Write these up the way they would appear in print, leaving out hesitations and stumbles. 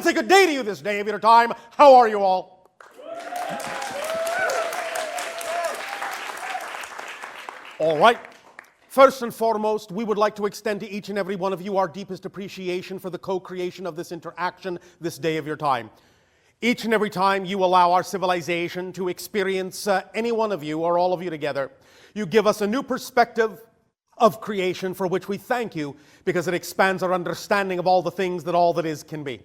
will say good day to you this day of your time. How are you all? All right. First and foremost, we would like to extend to each and every one of you our deepest appreciation for the co-creation of this interaction this day of your time. Each and every time you allow our civilization to experience any one of you or all of you together, you give us a new perspective of creation for which we thank you because it expands our understanding of all the things that all that is can be.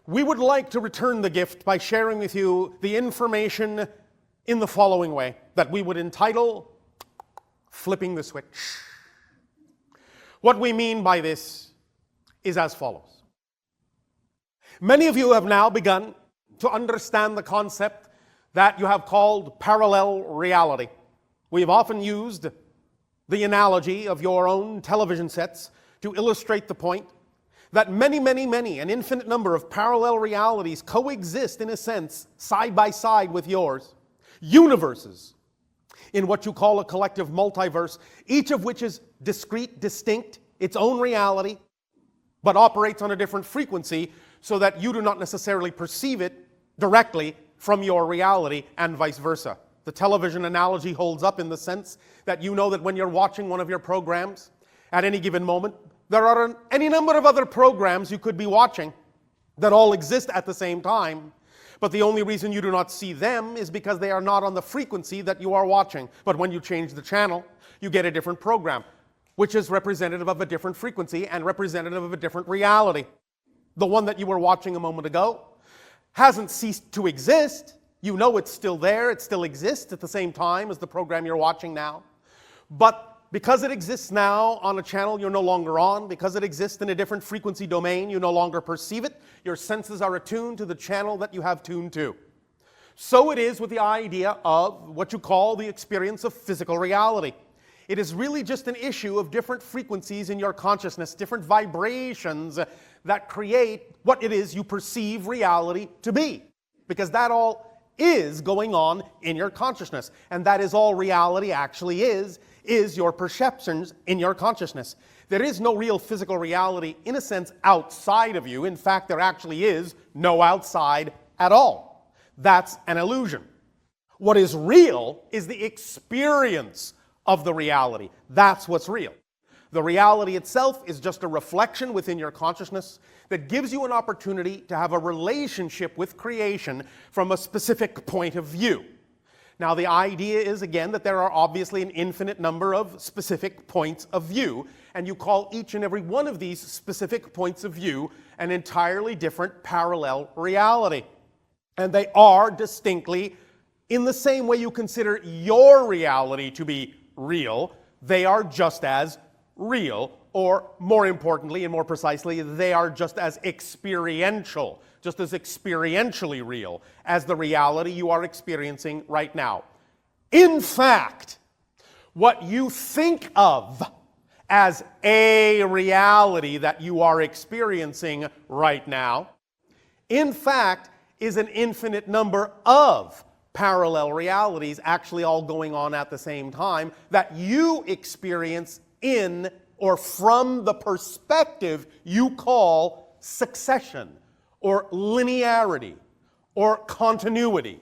We would like to return the gift by sharing with you the information in the following way that we would entitle flipping the switch. What we mean by this is as follows. Many of you have now begun to understand the concept that you have called parallel reality. We have often used the analogy of your own television sets to illustrate the point that many, an infinite number of parallel realities coexist in a sense, side by side with yours. Universes in what you call a collective multiverse, each of which is discrete, distinct, its own reality, but operates on a different frequency so that you do not necessarily perceive it directly from your reality and vice versa. The television analogy holds up in the sense that you know that when you're watching one of your programs, at any given moment, there are any number of other programs you could be watching that all exist at the same time, but the only reason you do not see them is because they are not on the frequency that you are watching. But when you change the channel, you get a different program, which is representative of a different frequency and representative of a different reality. The one that you were watching a moment ago hasn't ceased to exist. You know it's still there, it still exists at the same time as the program you're watching now. But because it exists now on a channel you're no longer on, because it exists in a different frequency domain, you no longer perceive it. Your senses are attuned to the channel that you have tuned to. So it is with the idea of what you call the experience of physical reality. It is really just an issue of different frequencies in your consciousness, different vibrations that create what it is you perceive reality to be. Because that all is going on in your consciousness. And that is all reality actually is your perceptions in your consciousness. There is no real physical reality, in a sense, outside of you. In fact, there actually is no outside at all. That's an illusion. What is real is the experience of the reality. That's what's real. The reality itself is just a reflection within your consciousness that gives you an opportunity to have a relationship with creation from a specific point of view. Now, the idea is, again, that there are obviously an infinite number of specific points of view, and you call each and every one of these specific points of view an entirely different parallel reality. And they are distinctly, in the same way you consider your reality to be real, they are just as real, or more importantly and more precisely, they are just as experiential, just as experientially real as the reality you are experiencing right now. In fact, what you think of as a reality that you are experiencing right now, in fact, is an infinite number of parallel realities actually all going on at the same time that you experience in or from the perspective you call succession or linearity or continuity.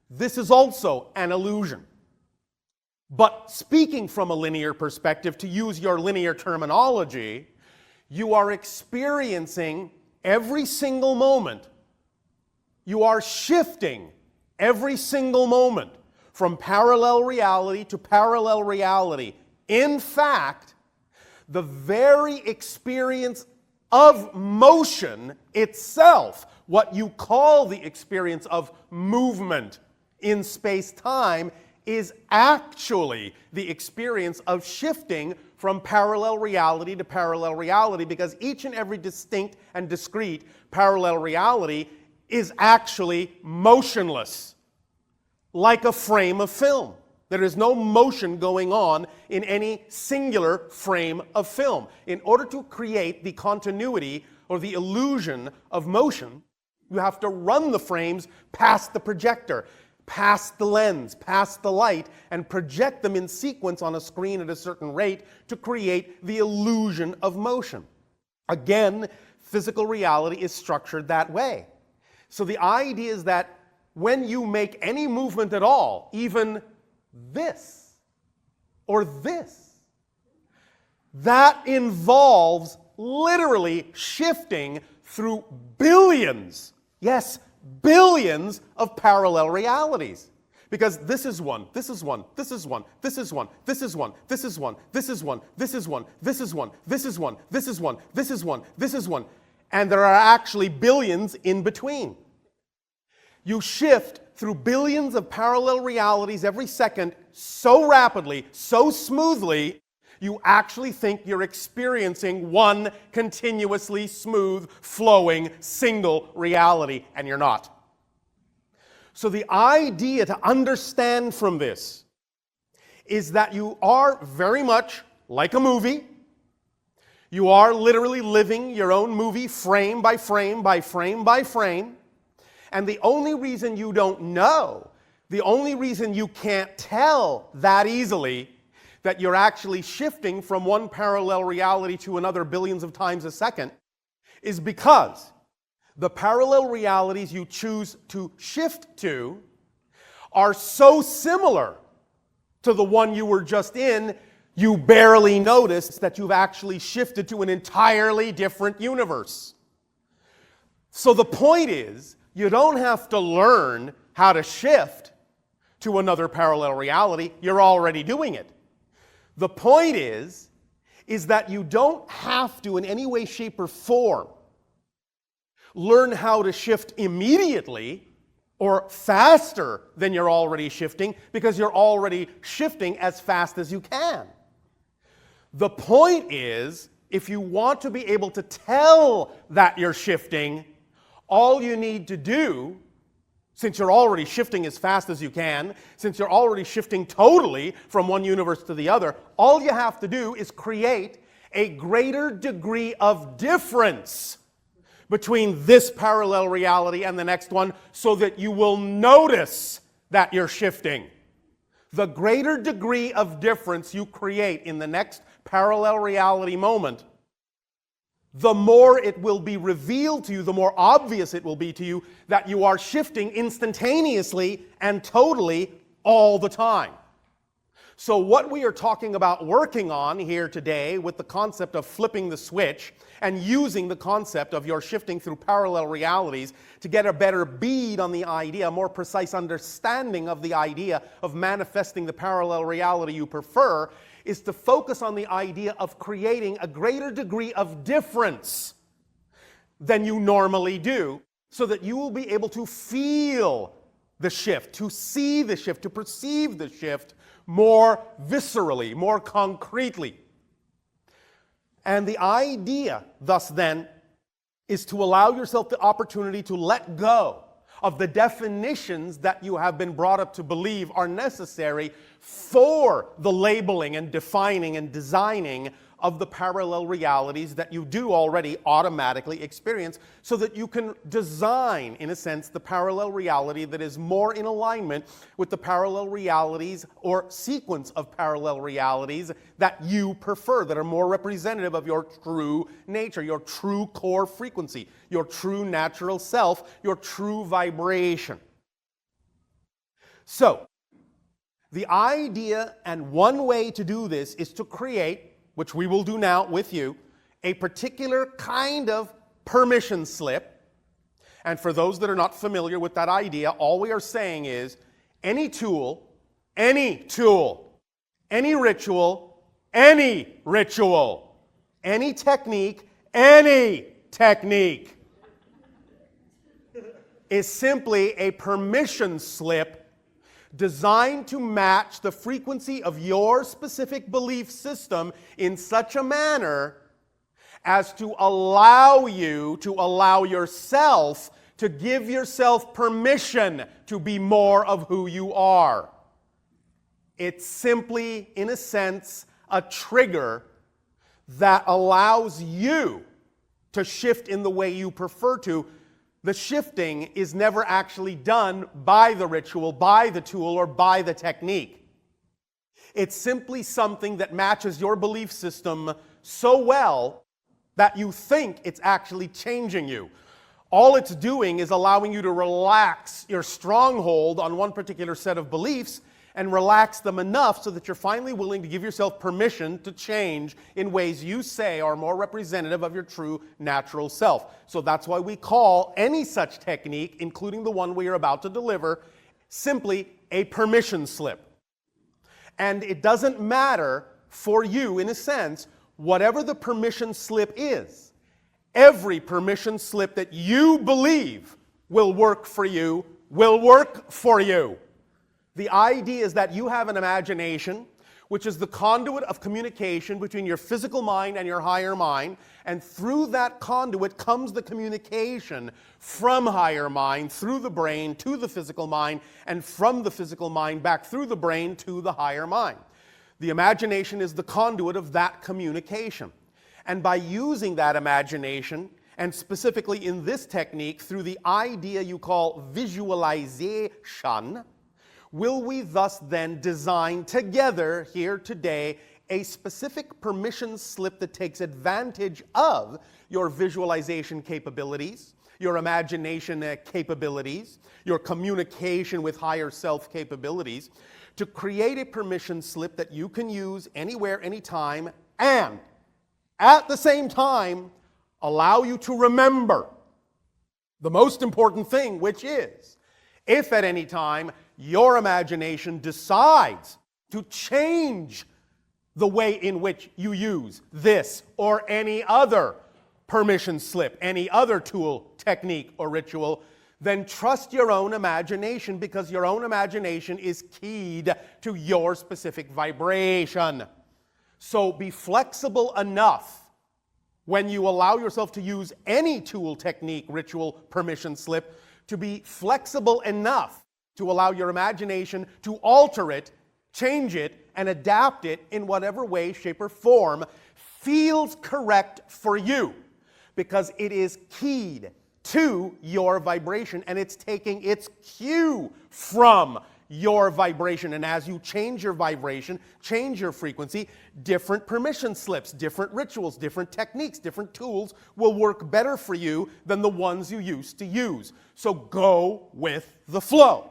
This is also an illusion. But speaking from a linear perspective, to use your linear terminology, you are experiencing every single moment. You are shifting every single moment from parallel reality to parallel reality. In fact, the very experience of motion itself, what you call the experience of movement in space-time, is actually the experience of shifting from parallel reality to parallel reality, because each and every distinct and discrete parallel reality is actually motionless, like a frame of film. There is no motion going on in any singular frame of film. In order to create the continuity or the illusion of motion, you have to run the frames past the projector, past the lens, past the light, and project them in sequence on a screen at a certain rate to create the illusion of motion. Again, physical reality is structured that way. So the idea is that when you make any movement at all, even this or this, that involves literally shifting through billions, yes, billions of parallel realities. Because this is one, this is one, this is one, this is one, this is one, this is one, this is one, this is one, this is one, this is one, this is one, this is one, this is one. And there are actually billions in between. You shift through billions of parallel realities every second so rapidly, so smoothly, you actually think you're experiencing one continuously smooth, flowing, single reality, and you're not. So the idea to understand from this is that you are very much like a movie. You are literally living your own movie frame by frame by frame by frame. And the only reason you don't know, the only reason you can't tell that easily that you're actually shifting from one parallel reality to another billions of times a second is because the parallel realities you choose to shift to are so similar to the one you were just in, you barely notice that you've actually shifted to an entirely different universe. So the point is, you don't have to learn how to shift to another parallel reality. You're already doing it. The point is that you don't have to, in any way, shape, or form, learn how to shift immediately or faster than you're already shifting, because you're already shifting as fast as you can. The point is, if you want to be able to tell that you're shifting, all you need to do, since you're already shifting as fast as you can, since you're already shifting totally from one universe to the other, all you have to do is create a greater degree of difference between this parallel reality and the next one so that you will notice that you're shifting. The greater degree of difference you create in the next parallel reality moment, the more it will be revealed to you, the more obvious it will be to you that you are shifting instantaneously and totally all the time. So what we are talking about working on here today with the concept of flipping the switch and using the concept of your shifting through parallel realities to get a better bead on the idea, a more precise understanding of the idea of manifesting the parallel reality you prefer, is to focus on the idea of creating a greater degree of difference than you normally do, so that you will be able to feel the shift, to see the shift, to perceive the shift more viscerally, more concretely. And the idea, thus then, is to allow yourself the opportunity to let go of the definitions that you have been brought up to believe are necessary for the labeling and defining and designing of the parallel realities that you do already automatically experience, so that you can design, in a sense, the parallel reality that is more in alignment with the parallel realities or sequence of parallel realities that you prefer, that are more representative of your true nature, your true core frequency, your true natural self, your true vibration. So, the idea, and one way to do this, is to create, which we will do now with you, a particular kind of permission slip. And for those that are not familiar with that idea, all we are saying is any tool, any ritual, any technique is simply a permission slip designed to match the frequency of your specific belief system in such a manner as to allow you to allow yourself to give yourself permission to be more of who you are. It's simply, in a sense, a trigger that allows you to shift in the way you prefer to. The shifting is never actually done by the ritual, by the tool, or by the technique. It's simply something that matches your belief system so well that you think it's actually changing you. All it's doing is allowing you to relax your stronghold on one particular set of beliefs and relax them enough so that you're finally willing to give yourself permission to change in ways you say are more representative of your true natural self. So that's why we call any such technique, including the one we are about to deliver, simply a permission slip. And it doesn't matter for you, in a sense, whatever the permission slip is. Every permission slip that you believe will work for you will work for you. The idea is that you have an imagination, which is the conduit of communication between your physical mind and your higher mind, and through that conduit comes the communication from higher mind through the brain to the physical mind, and from the physical mind back through the brain to the higher mind. The imagination is the conduit of that communication. And by using that imagination, and specifically in this technique through the idea you call visualization, will we thus then design together here today a specific permission slip that takes advantage of your visualization capabilities, your imagination capabilities, your communication with higher self capabilities, to create a permission slip that you can use anywhere, anytime, and at the same time allow you to remember the most important thing, which is, if at any time your imagination decides to change the way in which you use this or any other permission slip, any other tool, technique, or ritual, then trust your own imagination, because your own imagination is keyed to your specific vibration. So be flexible enough when you allow yourself to use any tool, technique, ritual, permission slip, to be flexible enough to allow your imagination to alter it, change it, and adapt it in whatever way, shape, or form feels correct for you, because it is keyed to your vibration and it's taking its cue from your vibration. And as you change your vibration, change your frequency, different permission slips, different rituals, different techniques, different tools will work better for you than the ones you used to use. So go with the flow.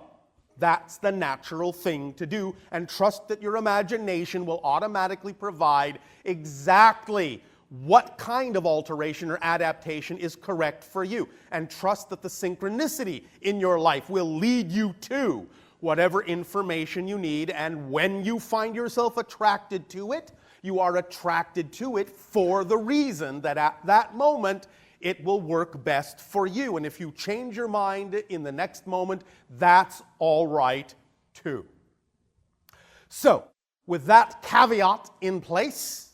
That's the natural thing to do, and trust that your imagination will automatically provide exactly what kind of alteration or adaptation is correct for you. And trust that the synchronicity in your life will lead you to whatever information you need, and when you find yourself attracted to it, you are attracted to it for the reason that at that moment it will work best for you. And if you change your mind in the next moment, that's all right too. So, with that caveat in place,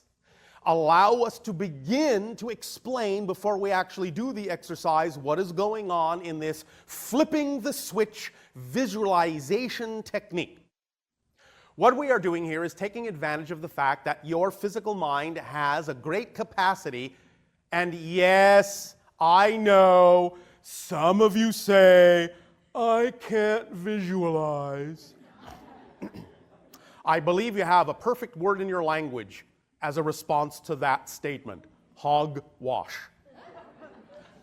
allow us to begin to explain, before we actually do the exercise, what is going on in this flipping the switch visualization technique. What we are doing here is taking advantage of the fact that your physical mind has a great capacity. And yes, I know some of you say, I can't visualize. I believe you have a perfect word in your language as a response to that statement: hogwash.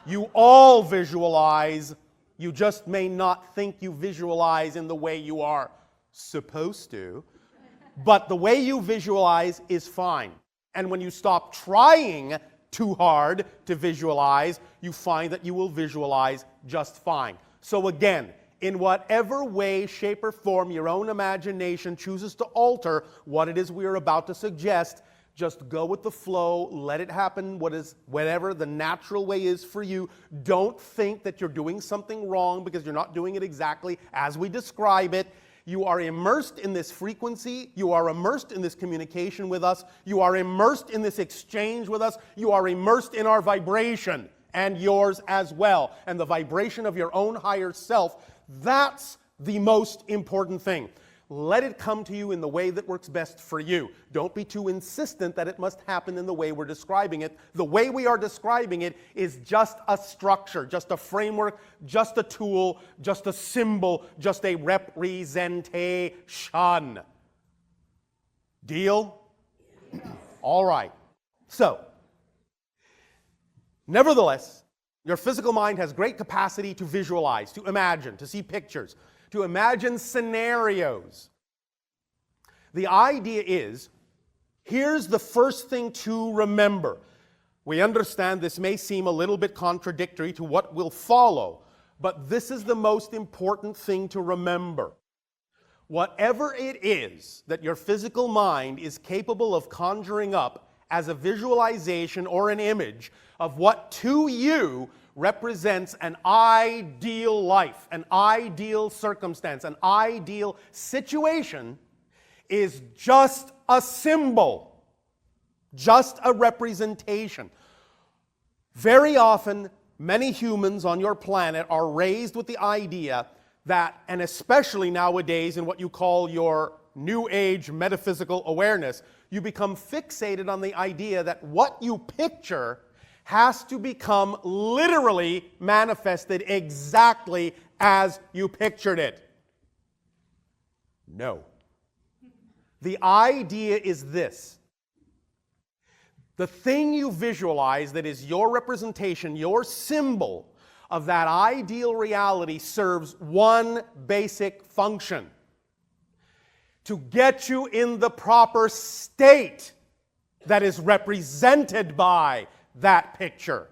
You all visualize, you just may not think you visualize in the way you are supposed to, but the way you visualize is fine. And when you stop trying too hard to visualize, you find that you will visualize just fine. So again, in whatever way, shape, or form your own imagination chooses to alter what it is we are about to suggest, just go with the flow, let it happen whatever the natural way is for you. Don't think that you're doing something wrong because you're not doing it exactly as we describe it. You are immersed in this frequency. You are immersed in this communication with us. You are immersed in this exchange with us. You are immersed in our vibration, and yours as well. And the vibration of your own higher self, that's the most important thing. Let it come to you in the way that works best for you. Don't be too insistent that it must happen in the way we're describing it. The way we are describing it is just a structure, just a framework, just a tool, just a symbol, just a representation. Deal? All right. So, Nevertheless, your physical mind has great capacity to visualize, to imagine, to see pictures, to imagine scenarios. The idea is, here's the first thing to remember. We understand this may seem a little bit contradictory to what will follow, but this is the most important thing to remember. Whatever it is that your physical mind is capable of conjuring up as a visualization or an image of what to you represents an ideal life, an ideal circumstance, an ideal situation, is just a symbol, just a representation. Very often, many humans on your planet are raised with the idea that, and especially nowadays in what you call your New Age metaphysical awareness, you become fixated on the idea that what you picture has to become literally manifested exactly as you pictured it. No. The idea is this. The thing you visualize that is your representation, your symbol of that ideal reality serves one basic function: to get you in the proper state that is represented by that picture.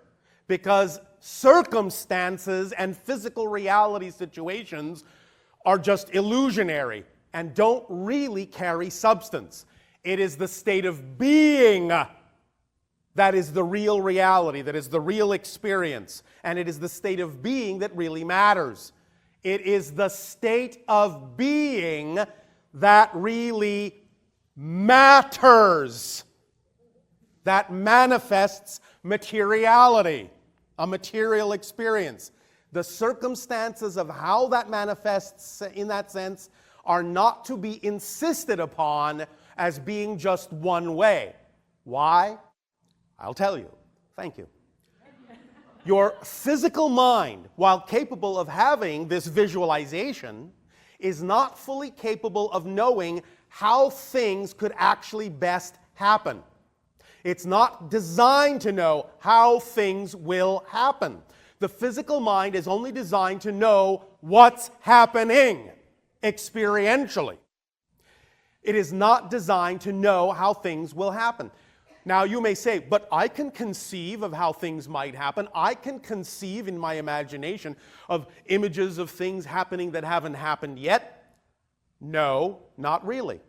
Because circumstances and physical reality situations are just illusionary and don't really carry substance. It is the state of being that is the real reality, that is the real experience. And it is the state of being that really matters. It is the state of being that really matters, that manifests materiality, a material experience. The circumstances of how that manifests in that sense are not to be insisted upon as being just one way. Why? I'll tell you. Thank you. Your physical mind, while capable of having this visualization, is not fully capable of knowing how things could actually best happen. It's not designed to know how things will happen. The physical mind is only designed to know what's happening experientially. It is not designed to know how things will happen. Now you may say, but I can conceive of how things might happen. I can conceive in my imagination of images of things happening that haven't happened yet. No, not really.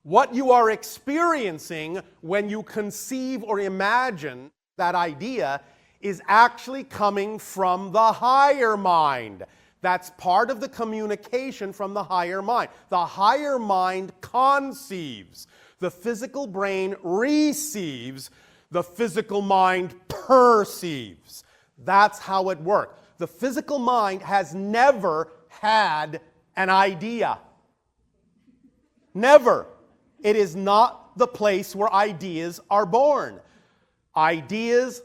What you are experiencing when you conceive or imagine that idea is actually coming from the higher mind. That's part of the communication from the higher mind. The higher mind conceives. The physical brain receives. The physical mind perceives. That's how it works. The physical mind has never had an idea. Never. It is not the place where ideas are born. Ideas,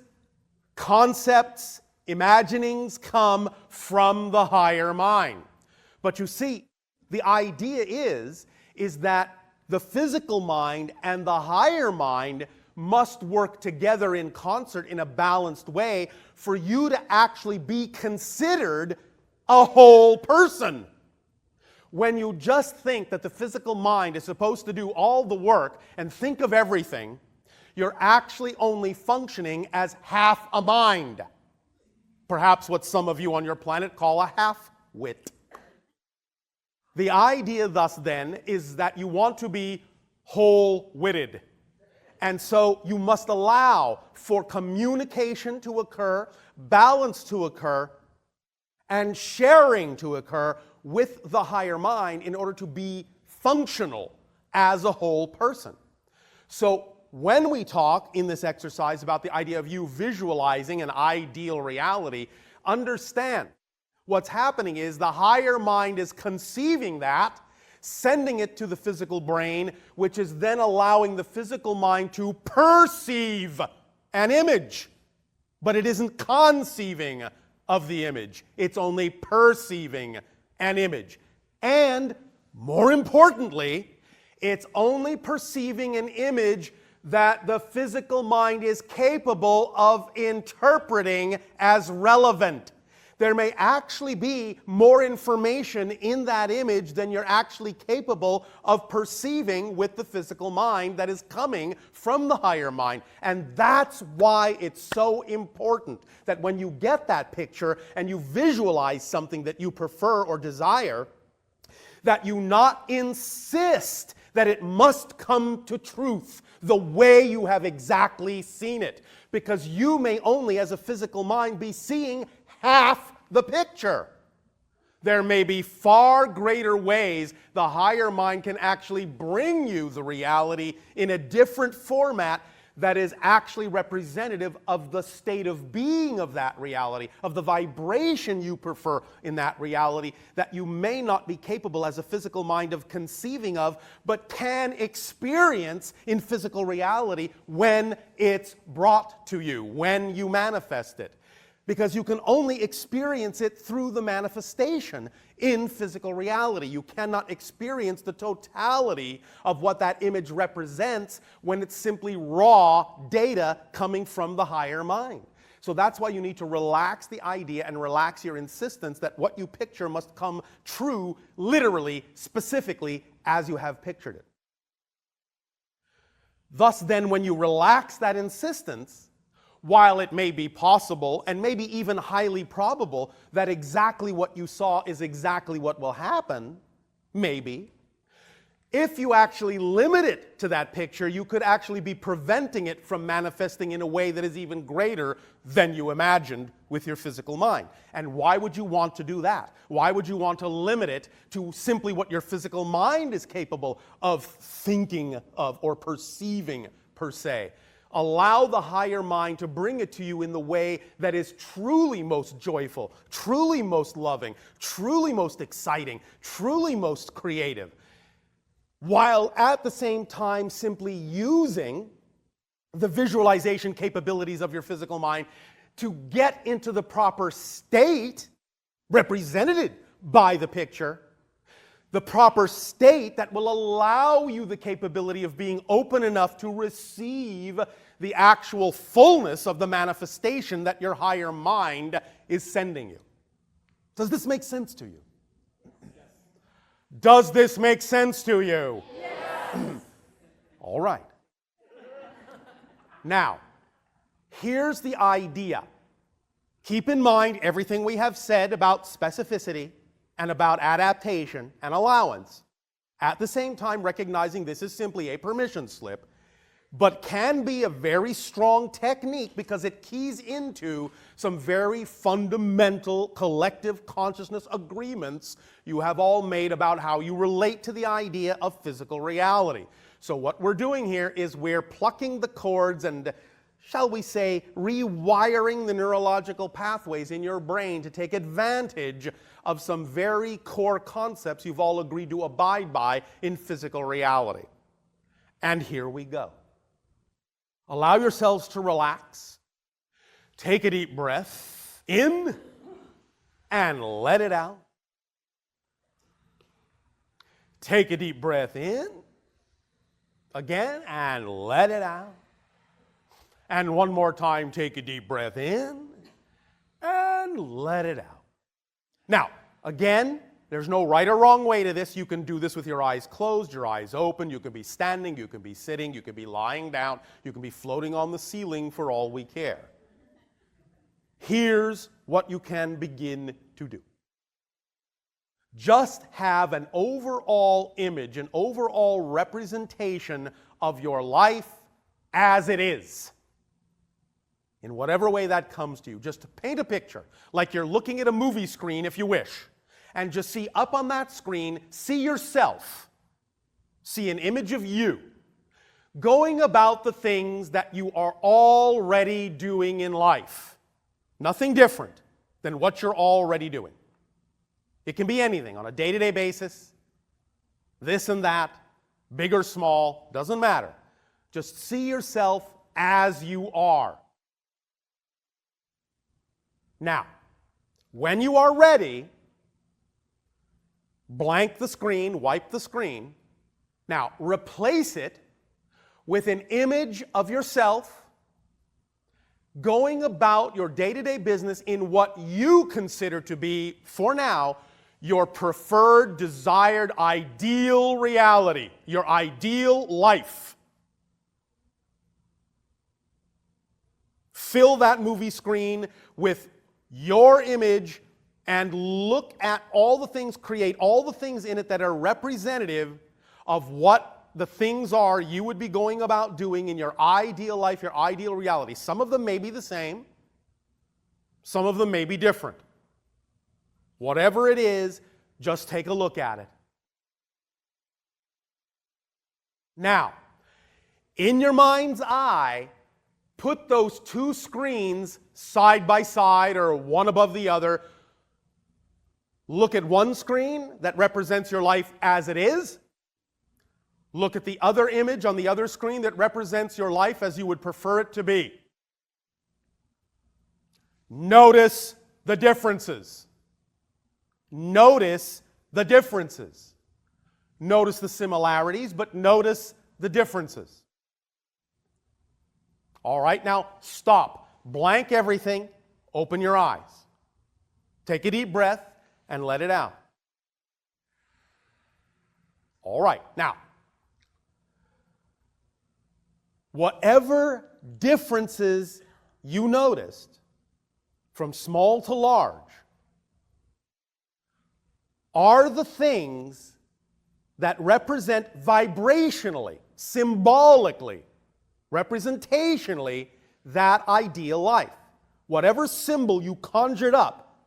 concepts, imaginings come from the higher mind. But you see, the idea is that the physical mind and the higher mind must work together in concert in a balanced way for you to actually be considered a whole person. When you just think that the physical mind is supposed to do all the work and think of everything, you're actually only functioning as half a mind. Perhaps what some of you on your planet call a half-wit. The idea thus then is that you want to be whole-witted. And so you must allow for communication to occur, balance to occur, and sharing to occur with the higher mind in order to be functional as a whole person. So when we talk in this exercise about the idea of you visualizing an ideal reality, understand what's happening is the higher mind is conceiving that, sending it to the physical brain, which is then allowing the physical mind to perceive an image. But it isn't conceiving of the image. It's only perceiving an image. And more importantly, it's only perceiving an image that the physical mind is capable of interpreting as relevant. There may actually be more information in that image than you're actually capable of perceiving with the physical mind that is coming from the higher mind. And that's why it's so important that when you get that picture and you visualize something that you prefer or desire, that you not insist that it must come to truth the way you have exactly seen it. Because you may only, as a physical mind, be seeing half the picture. There may be far greater ways the higher mind can actually bring you the reality in a different format that is actually representative of the state of being of that reality, of the vibration you prefer in that reality that you may not be capable as a physical mind of conceiving of, but can experience in physical reality when it's brought to you, when you manifest it. Because you can only experience it through the manifestation in physical reality. You cannot experience the totality of what that image represents when it's simply raw data coming from the higher mind. So that's why you need to relax the idea and relax your insistence that what you picture must come true, literally, specifically, as you have pictured it. Thus then, when you relax that insistence, while it may be possible and maybe even highly probable that exactly what you saw is exactly what will happen, maybe, if you actually limit it to that picture, you could actually be preventing it from manifesting in a way that is even greater than you imagined with your physical mind. And why would you want to do that? Why would you want to limit it to simply what your physical mind is capable of thinking of or perceiving per se? Allow the higher mind to bring it to you in the way that is truly most joyful, truly most loving, truly most exciting, truly most creative, while at the same time simply using the visualization capabilities of your physical mind to get into the proper state represented by the picture, the proper state that will allow you the capability of being open enough to receive the actual fullness of the manifestation that your higher mind is sending you. Does this make sense to you? Yes. Does this make sense to you? Yes. All right. Now, here's the idea. Keep in mind everything we have said about specificity and about adaptation and allowance. At the same time, recognizing this is simply a permission slip, but can be a very strong technique because it keys into some very fundamental collective consciousness agreements you have all made about how you relate to the idea of physical reality. So what we're doing here is we're plucking the cords and, shall we say, rewiring the neurological pathways in your brain to take advantage of some very core concepts you've all agreed to abide by in physical reality. And here we go. Allow yourselves to relax. Take a deep breath in and let it out. Take a deep breath in again and let it out. And one more time, take a deep breath in and let it out. Now, again, there's no right or wrong way to this. You can do this with your eyes closed, your eyes open. You can be standing, you can be sitting, you can be lying down, you can be floating on the ceiling for all we care. Here's what you can begin to do. Just have an overall image, an overall representation of your life as it is. In whatever way that comes to you, just to paint a picture, like you're looking at a movie screen if you wish, and just see up on that screen, see yourself, see an image of you, going about the things that you are already doing in life. Nothing different than what you're already doing. It can be anything on a day-to-day basis, this and that, big or small, doesn't matter. Just see yourself as you are. Now, when you are ready, blank the screen, wipe the screen. Now, replace it with an image of yourself going about your day-to-day business in what you consider to be, for now, your preferred, desired, ideal reality, your ideal life. Fill that movie screen with your image and look at all the things, create all the things in it that are representative of what the things are you would be going about doing in your ideal life, your ideal reality. Some of them may be the same. Some of them may be different. Whatever it is, just take a look at it. Now, in your mind's eye, put those two screens side by side or one above the other. Look at one screen that represents your life as it is. Look at the other image on the other screen that represents your life as you would prefer it to be. Notice the differences. Notice the differences. Notice the similarities, but notice the differences. All right, now stop. Blank everything. Open your eyes. Take a deep breath and let it out. All right, now, whatever differences you noticed, from small to large, are the things that represent vibrationally, symbolically, representationally, that ideal life. Whatever symbol you conjured up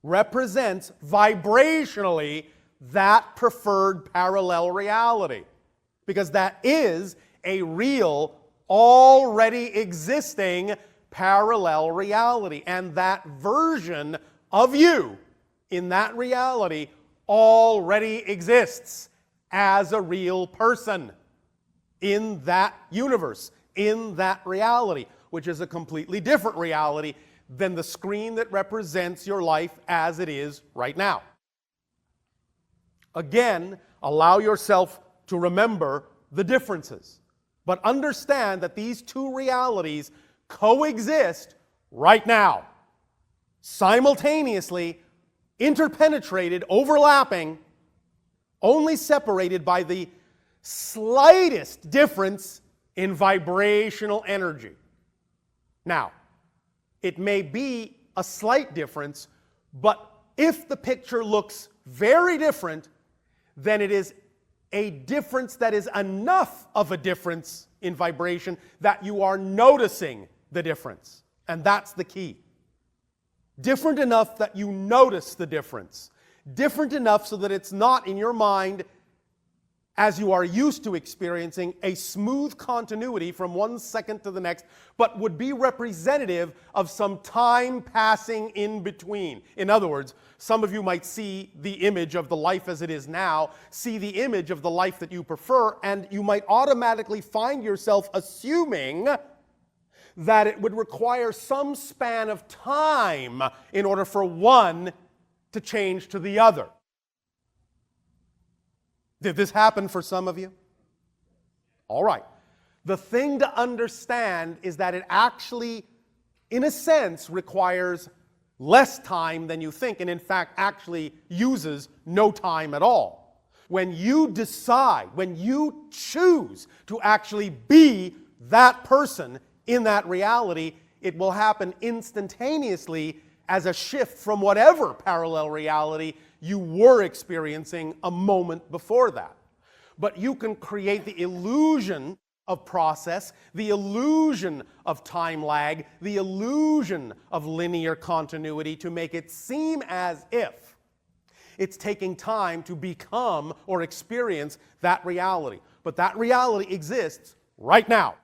represents vibrationally that preferred parallel reality. Because that is a real, already existing parallel reality. And that version of you in that reality already exists as a real person in that universe, in that reality, which is a completely different reality than the screen that represents your life as it is right now. Again, allow yourself to remember the differences, but understand that these two realities coexist right now, simultaneously, interpenetrated, overlapping, only separated by the slightest difference in vibrational energy. Now, it may be a slight difference, but if the picture looks very different, then it is a difference that is enough of a difference in vibration that you are noticing the difference. And that's the key. Different enough that you notice the difference. Different enough so that it's not in your mind, as you are used to experiencing, a smooth continuity from one second to the next, but would be representative of some time passing in between. In other words, some of you might see the image of the life as it is now, see the image of the life that you prefer, and you might automatically find yourself assuming that it would require some span of time in order for one to change to the other. Did this happen for some of you? All right. The thing to understand is that it actually, in a sense, requires less time than you think, and in fact actually uses no time at all. When you decide, when you choose to actually be that person in that reality, it will happen instantaneously as a shift from whatever parallel reality you were experiencing a moment before that. But you can create the illusion of process, the illusion of time lag, the illusion of linear continuity to make it seem as if it's taking time to become or experience that reality. But that reality exists right now.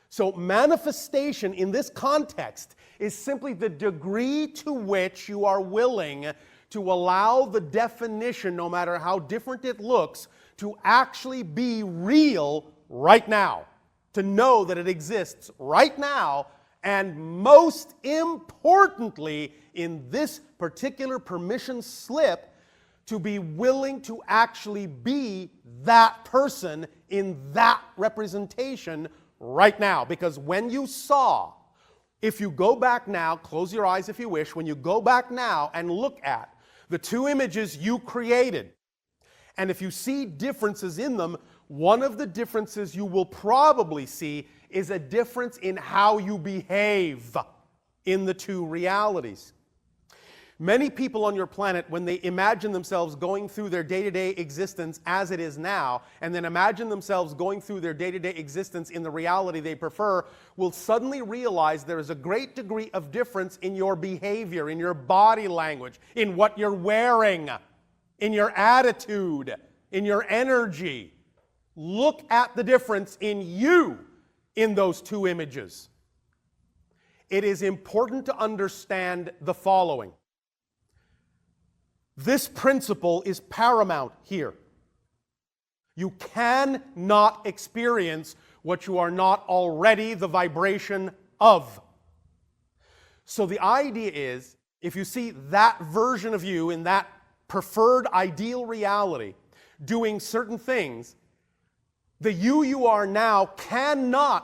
So manifestation in this context is simply the degree to which you are willing to allow the definition, no matter how different it looks, to actually be real right now. To know that it exists right now, and most importantly, in this particular permission slip, to be willing to actually be that person in that representation right now. Because when you saw, if you go back now, close your eyes if you wish, when you go back now and look at the two images you created, and if you see differences in them, one of the differences you will probably see is a difference in how you behave in the two realities. Many people on your planet, when they imagine themselves going through their day-to-day existence as it is now, and then imagine themselves going through their day-to-day existence in the reality they prefer, will suddenly realize there is a great degree of difference in your behavior, in your body language, in what you're wearing, in your attitude, in your energy. Look at the difference in you in those two images. It is important to understand the following. This principle is paramount here. You cannot experience what you are not already the vibration of. So the idea is, if you see that version of you in that preferred ideal reality doing certain things, the you are now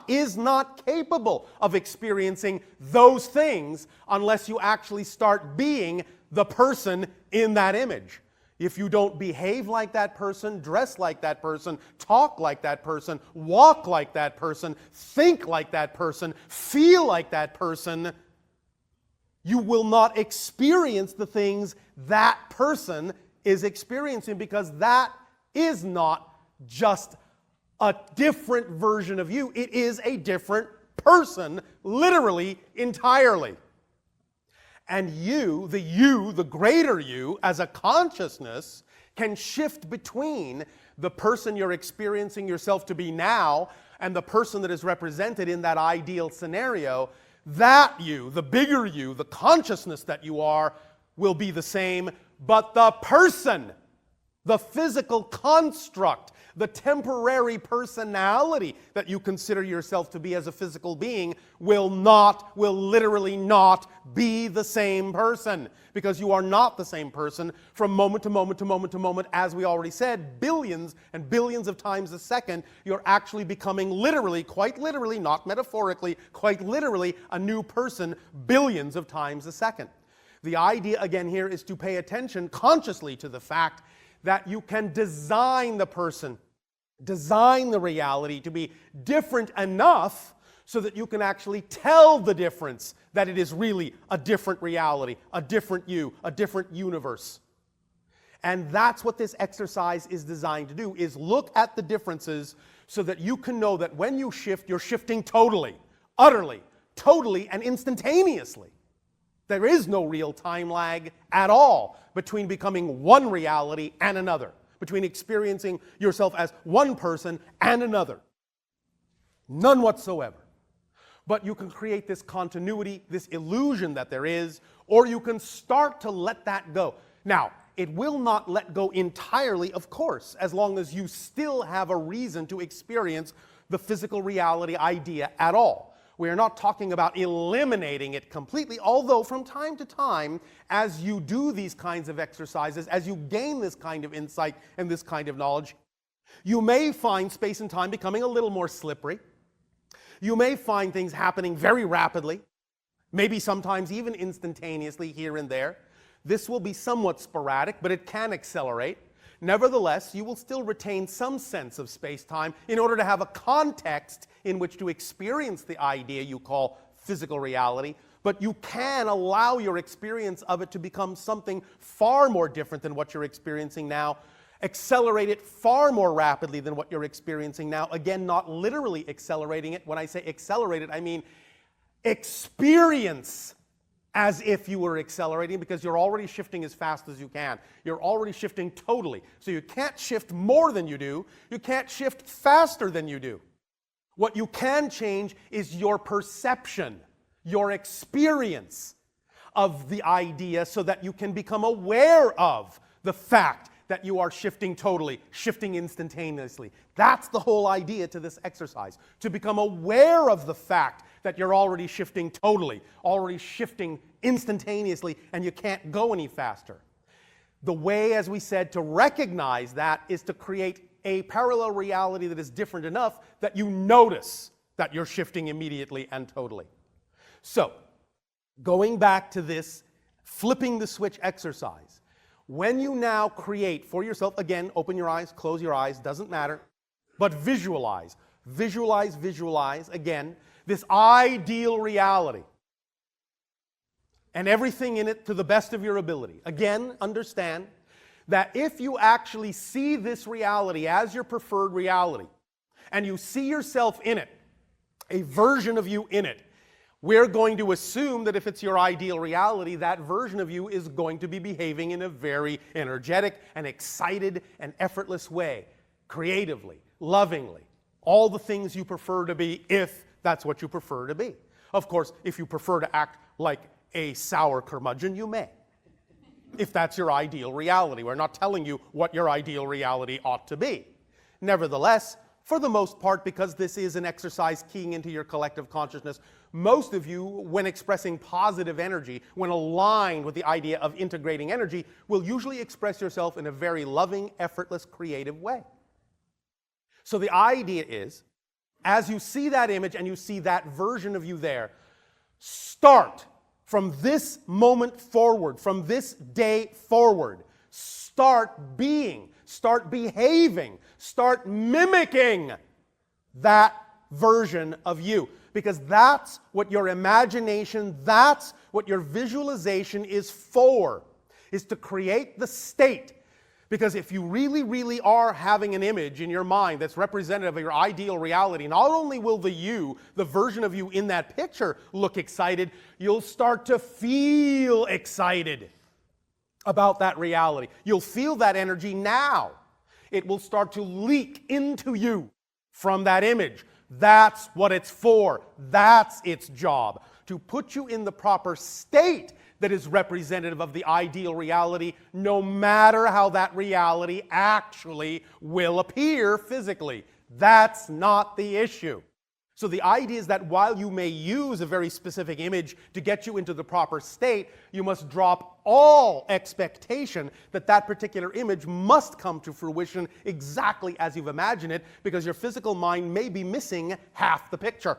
is not capable of experiencing those things unless you actually start being the person in that image. If you don't behave like that person, dress like that person, talk like that person, walk like that person, think like that person, feel like that person, you will not experience the things that person is experiencing, because that is not just a different version of you. It is a different person, literally, entirely. And you, the greater you, as a consciousness, can shift between the person you're experiencing yourself to be now and the person that is represented in that ideal scenario. That you, the bigger you, the consciousness that you are, will be the same, but the person, the physical construct, the temporary personality that you consider yourself to be as a physical being will literally not be the same person, because you are not the same person from moment to moment to moment to moment. As we already said, billions and billions of times a second, you're actually becoming literally, quite literally, not metaphorically, quite literally a new person billions of times a second. The idea again here is to pay attention consciously to the fact that you can design the person, design the reality to be different enough so that you can actually tell the difference, that it is really a different reality, a different you, a different universe. And that's what this exercise is designed to do, is look at the differences so that you can know that when you shift, you're shifting totally, utterly, totally, and instantaneously. There is no real time lag at all between becoming one reality and another, between experiencing yourself as one person and another. None whatsoever. But you can create this continuity, this illusion that there is, or you can start to let that go. Now, it will not let go entirely, of course, as long as you still have a reason to experience the physical reality idea at all. We are not talking about eliminating it completely, although from time to time, as you do these kinds of exercises, as you gain this kind of insight and this kind of knowledge, you may find space and time becoming a little more slippery. You may find things happening very rapidly, maybe sometimes even instantaneously here and there. This will be somewhat sporadic, but it can accelerate. Nevertheless, you will still retain some sense of space-time in order to have a context in which to experience the idea you call physical reality, but you can allow your experience of it to become something far more different than what you're experiencing now, accelerate it far more rapidly than what you're experiencing now. Again, not literally accelerating it. When I say accelerate it, I mean experience as if you were accelerating, because you're already shifting as fast as you can. You're already shifting totally. So you can't shift more than you do. You can't shift faster than you do. What you can change is your perception, your experience of the idea, so that you can become aware of the fact that you are shifting totally, shifting instantaneously. That's the whole idea to this exercise, to become aware of the fact that you're already shifting totally, already shifting instantaneously, and you can't go any faster. The way, as we said, to recognize that is to create a parallel reality that is different enough that you notice that you're shifting immediately and totally. So, going back to this flipping the switch exercise, when you now create for yourself, again, open your eyes, close your eyes, doesn't matter, but visualize, again, this ideal reality and everything in it to the best of your ability. Again, understand that if you actually see this reality as your preferred reality, and you see yourself in it, a version of you in it, we're going to assume that if it's your ideal reality, that version of you is going to be behaving in a very energetic and excited and effortless way, creatively, lovingly, all the things you prefer to be if that's what you prefer to be. Of course, if you prefer to act like a sour curmudgeon, you may, if that's your ideal reality. We're not telling you what your ideal reality ought to be. Nevertheless, for the most part, because this is an exercise keying into your collective consciousness, most of you, when expressing positive energy, when aligned with the idea of integrating energy, will usually express yourself in a very loving, effortless, creative way. So the idea is, as you see that image and you see that version of you there, start from this moment forward, from this day forward, start being, start behaving, start mimicking that version of you. Because that's what your imagination, that's what your visualization is for, is to create the state. Because if you really, really are having an image in your mind that's representative of your ideal reality, not only will the version of you in that picture, look excited, you'll start to feel excited about that reality. You'll feel that energy now. It will start to leak into you from that image. That's what it's for. That's its job. To put you in the proper state that is representative of the ideal reality, no matter how that reality actually will appear physically. That's not the issue. So the idea is that while you may use a very specific image to get you into the proper state, you must drop all expectation that that particular image must come to fruition exactly as you've imagined it, because your physical mind may be missing half the picture.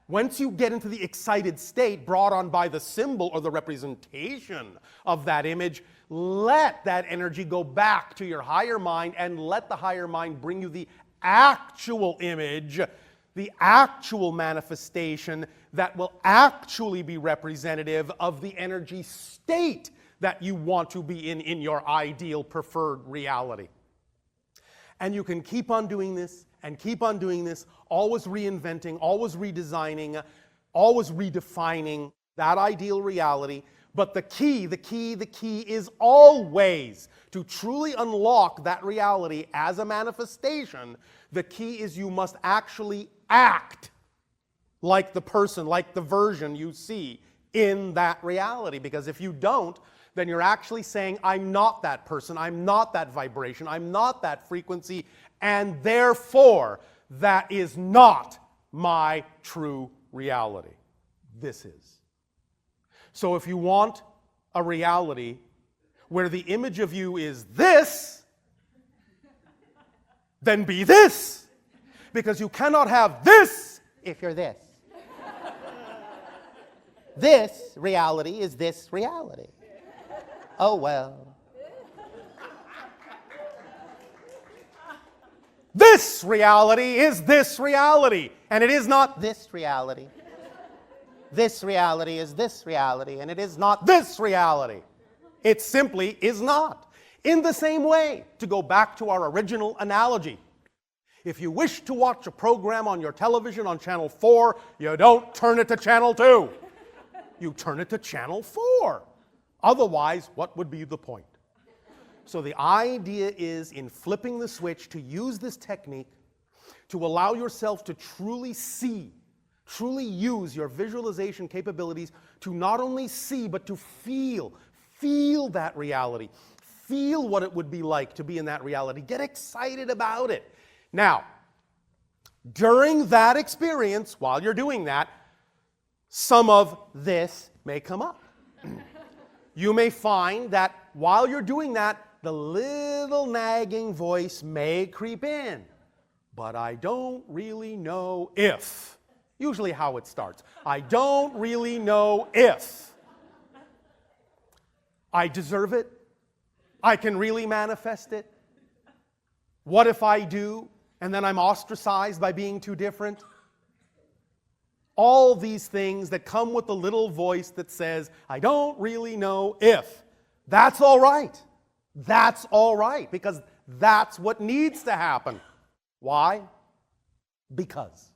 Once you get into the excited state brought on by the symbol or the representation of that image, let that energy go back to your higher mind and let the higher mind bring you the actual image, the actual manifestation that will actually be representative of the energy state that you want to be in your ideal preferred reality. And you can keep on doing this and keep on doing this, always reinventing, always redesigning, always redefining that ideal reality. But the key is always to truly unlock that reality as a manifestation. The key is you must actually act like the person, like the version you see in that reality. Because if you don't, then you're actually saying, I'm not that person, I'm not that vibration, I'm not that frequency, and therefore, that is not my true reality. This is. So if you want a reality where the image of you is this, then be this. Because you cannot have this if you're this. This reality is this reality. Oh well. This reality is this reality, and it is not this reality. This reality is this reality, and it is not this reality. It simply is not. In the same way, to go back to our original analogy, if you wish to watch a program on your television on channel 4, you don't turn it to channel 2. You turn it to channel 4. Otherwise, what would be the point? So the idea is, in flipping the switch, to use this technique to allow yourself to truly see, truly use your visualization capabilities to not only see, but to feel that reality. Feel what it would be like to be in that reality. Get excited about it. Now, during that experience, while you're doing that, some of this may come up. You may find that while you're doing that, the little nagging voice may creep in, but I don't really know if. Usually how it starts. I don't really know if I deserve it. I can really manifest it. What if I do, and then I'm ostracized by being too different? All these things that come with the little voice that says, I don't really know if. That's all right. That's all right, because that's what needs to happen. Why? Because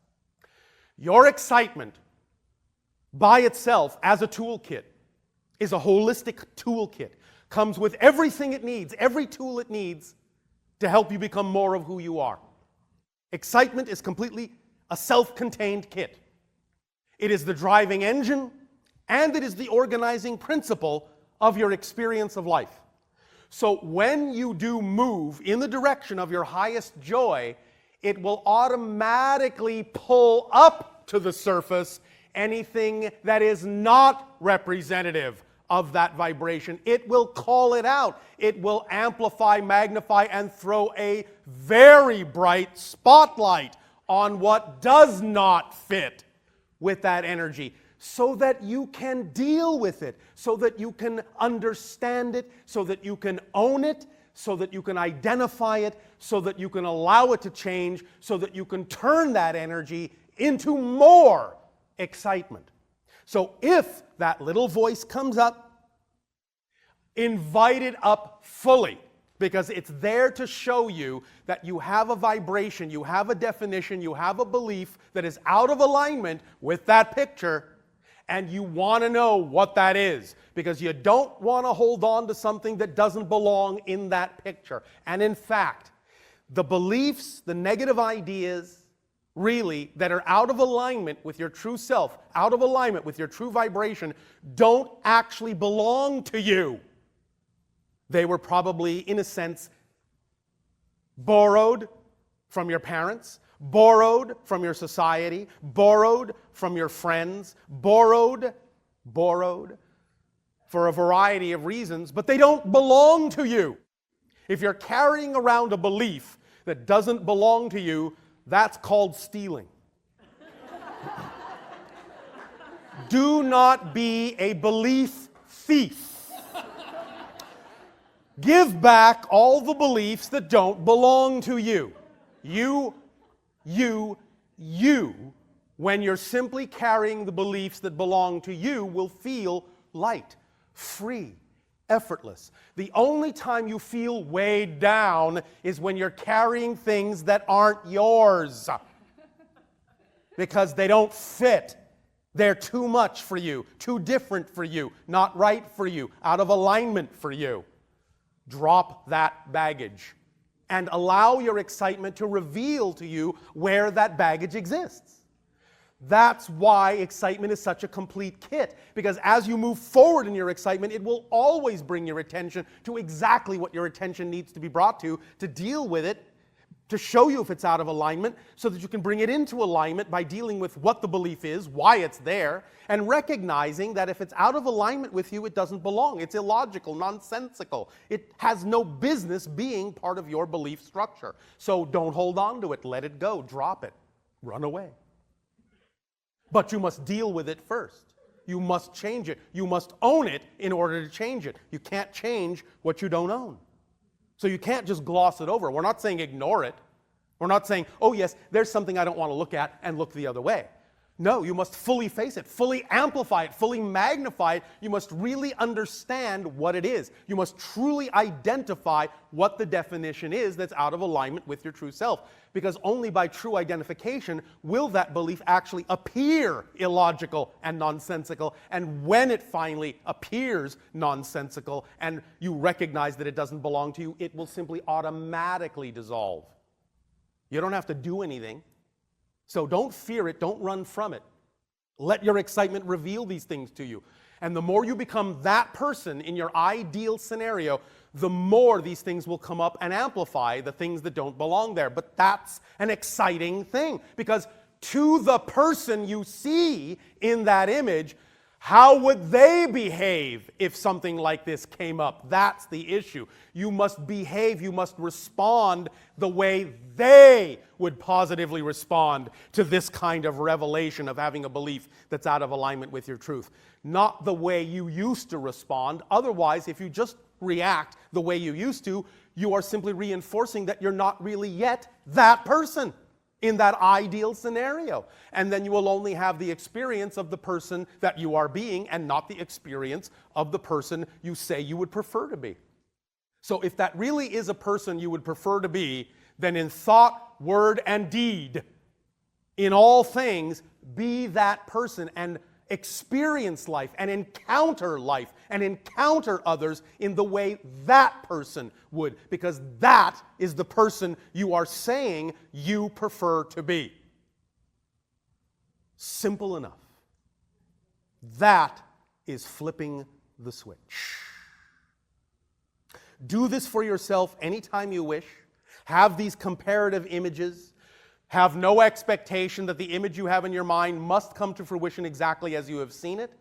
your excitement by itself as a toolkit is a holistic toolkit. Comes with everything it needs, every tool it needs to help you become more of who you are. Excitement is completely a self-contained kit. It is the driving engine, and it is the organizing principle of your experience of life. So when you do move in the direction of your highest joy, it will automatically pull up to the surface anything that is not representative of that vibration. It will call it out. It will amplify, magnify, and throw a very bright spotlight on what does not fit with that energy, so that you can deal with it, so that you can understand it, so that you can own it, so that you can identify it, so that you can allow it to change, so that you can turn that energy into more excitement. So if that little voice comes up, invite it up fully, because it's there to show you that you have a vibration, you have a definition, you have a belief that is out of alignment with that picture, and you want to know what that is, because you don't want to hold on to something that doesn't belong in that picture. And in fact, the beliefs, the negative ideas, really, that are out of alignment with your true self, out of alignment with your true vibration, don't actually belong to you. They were probably, in a sense, borrowed from your parents, borrowed from your society, borrowed from your friends, borrowed for a variety of reasons, but they don't belong to you. If you're carrying around a belief that doesn't belong to you, that's called stealing. Do not be a belief thief. Give back all the beliefs that don't belong to you. You, when you're simply carrying the beliefs that belong to you, will feel light, free, effortless. The only time you feel weighed down is when you're carrying things that aren't yours, because they don't fit. They're too much for you, too different for you, not right for you, out of alignment for you. Drop that baggage and allow your excitement to reveal to you where that baggage exists. That's why excitement is such a complete kit, because as you move forward in your excitement, it will always bring your attention to exactly what your attention needs to be brought to deal with it, to show you if it's out of alignment, so that you can bring it into alignment by dealing with what the belief is, why it's there, and recognizing that if it's out of alignment with you, it doesn't belong. It's illogical, nonsensical. It has no business being part of your belief structure. So don't hold on to it. Let it go. Drop it. Run away. But you must deal with it first. You must change it. You must own it in order to change it. You can't change what you don't own. So you can't just gloss it over. We're not saying ignore it. We're not saying, oh yes, there's something I don't want to look at, and look the other way. No, you must fully face it, fully amplify it, fully magnify it. You must really understand what it is. You must truly identify what the definition is that's out of alignment with your true self. Because only by true identification will that belief actually appear illogical and nonsensical. And when it finally appears nonsensical and you recognize that it doesn't belong to you, it will simply automatically dissolve. You don't have to do anything. So don't fear it, don't run from it. Let your excitement reveal these things to you. And the more you become that person in your ideal scenario, the more these things will come up and amplify the things that don't belong there. But that's an exciting thing, because to the person you see in that image, How would they behave if something like this came up? That's the issue. You must behave, you must respond the way they would positively respond to this kind of revelation of having a belief that's out of alignment with your truth. Not the way you used to respond. Otherwise, if you just react the way you used to, you are simply reinforcing that you're not really yet that person in that ideal scenario. And then you will only have the experience of the person that you are being and not the experience of the person you say you would prefer to be. So if that really is a person you would prefer to be, then in thought, word, and deed, in all things, be that person and experience life and encounter others in the way that person would, because that is the person you are saying you prefer to be. Simple enough. That is flipping the switch. Do this for yourself anytime you wish. Have these comparative images. Have no expectation that the image you have in your mind must come to fruition exactly as you have seen it.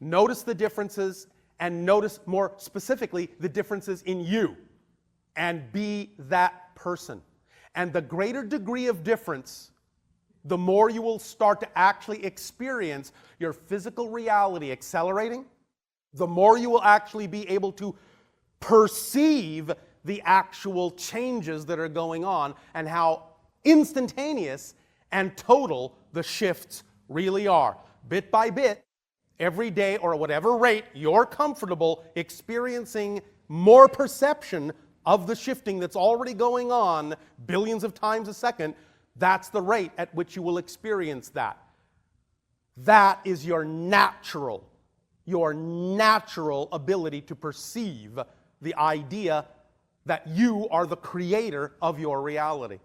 Notice the differences, and notice more specifically the differences in you, and be that person. And the greater degree of difference, the more you will start to actually experience your physical reality accelerating, the more you will actually be able to perceive the actual changes that are going on and how instantaneous and total the shifts really are. Bit by bit, every day or at whatever rate you're comfortable experiencing more perception of the shifting that's already going on billions of times a second, that's the rate at which you will experience that. That is your natural ability to perceive the idea that you are the creator of your reality.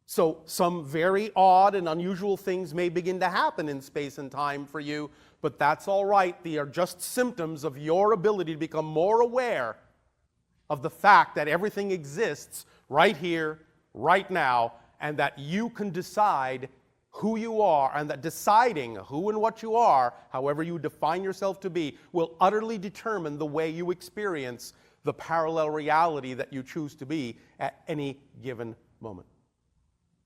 So some very odd and unusual things may begin to happen in space and time for you, but that's all right. They are just symptoms of your ability to become more aware of the fact that everything exists right here, right now, and that you can decide who you are, and that deciding who and what you are, however you define yourself to be, will utterly determine the way you experience the parallel reality that you choose to be at any given moment,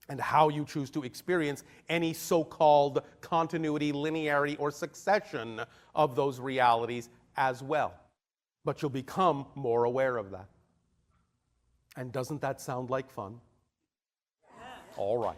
and how you choose to experience any so-called continuity, linearity, or succession of those realities as well. But you'll become more aware of that. And doesn't that sound like fun? All right.